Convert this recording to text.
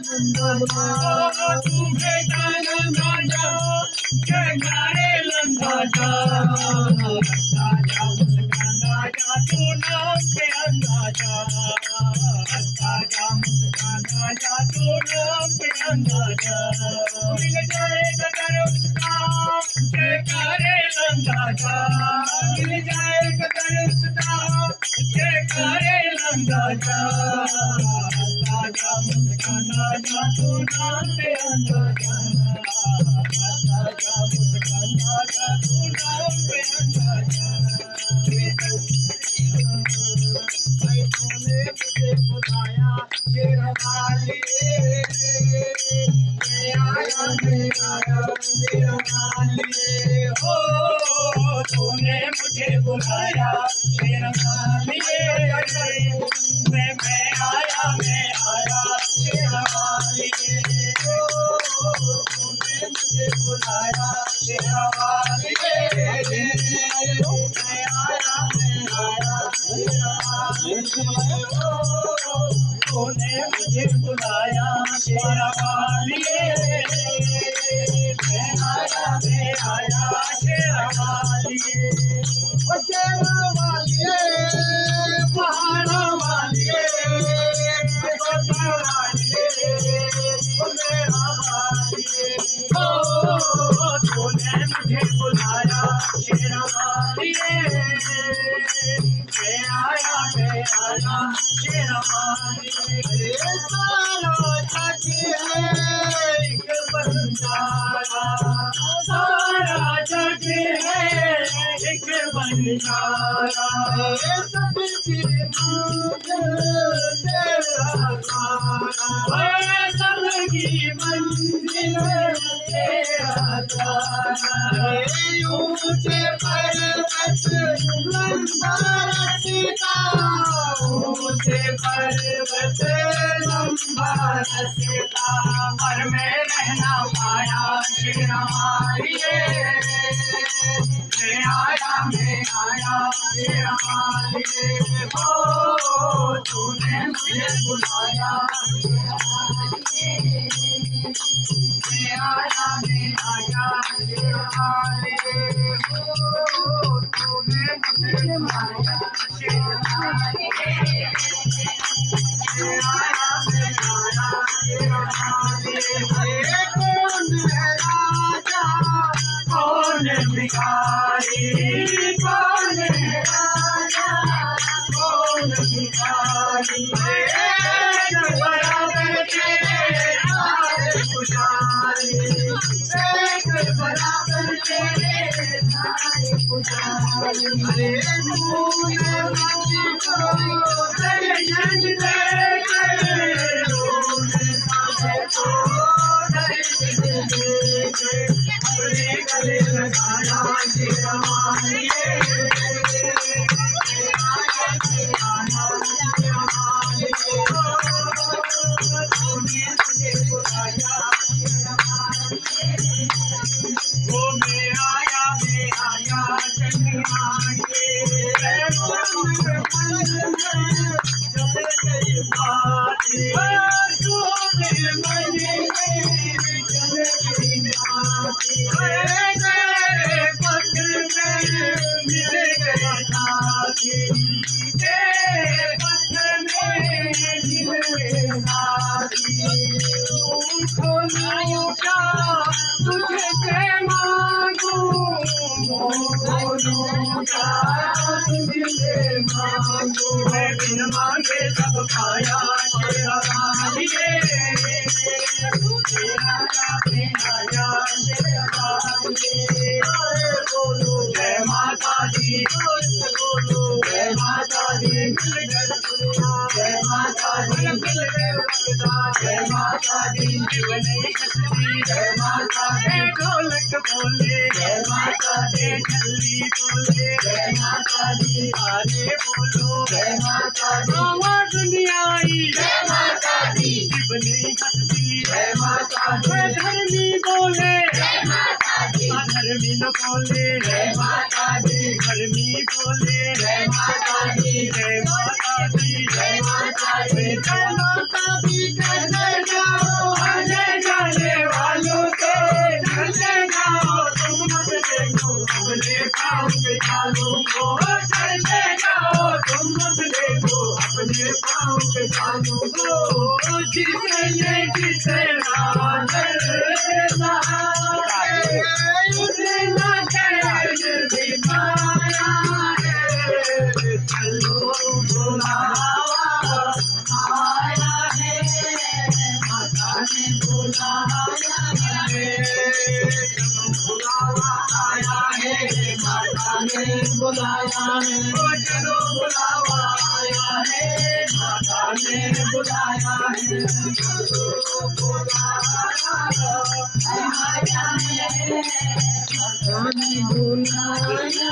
तुम्हें नंदाचा जयकारे नंदाचा मुस्कानाचा तू नाम पे अंदाजा मुस्कानाचा तू नाम पे अंदाजा मिल जाए कदर उसका जयकारे नंदाचा मिल जाए कदर उसका जयकारे नंदाचा मुस्कानाचा तू नाम पे अंदाजा मुस्कानाचा तू नाम पे अंदाजा तूने मुझे बुलाया शेरवाली मैं आया शेरवाली हो तूने मुझे बुलाया शेरवाली मैं आया शेरवाली हो तूने मुझे बुलाया शेरवाली मैं आया तूने मुझे बुलाया शेरवाली मैं आया शेरवाली पहाड़ा वाली तूने मुझे बुलाया शेरवाली मैं आया शेरवाली सारा जग है एक बंजारा सारा जग है एक बंजारा सबकी मंजिल तेरा तारा सबकी मंजिल तेरा तारा ऊंचे पर्वत लंबा रास्ता ऊंचे पर्वत लंबा रास्ता पर मैं रहना पाया शेरवाली मैं आया शेरवाली हो तूने मुझे बुलाया मैं आया शेरवाली हो तूने मुझे बुलाया शेरवाली मैं आया शेरवाली कौन है राजा कौन भिखारी कौन है राजा कौन भिखारी एक बराबर तेरे सारे पुजारी एक बराबर तेरे सारे पुजारी अरे तूने मुझको दर्शन दे गले लगाया शेरवाली वो मैं आया तुझे मांगू तुझे मांगू बिन मांगे सब पाया शेरवाली बोलो जय माता दी बोलो जय माता दी जय माता दी जय माता दी जय माता दी ढोलक बोले जय माता दी झल्ली बोले जय माता दी आरे बोलो जय माता दी आवाज नहीं आई जय माता दी जीवनी हंसती जय माता दी धर्मी बोले जय माता दी धर्मी न बोले जय माता दी धर्मी बोले जय माता दी जय माता दी जय माता दी जय माता दी जय माता दी बुलाया है, चलो बुलावा आया है, माता ने बुलाया है, चलो बुलाया है, माता ने बुलाया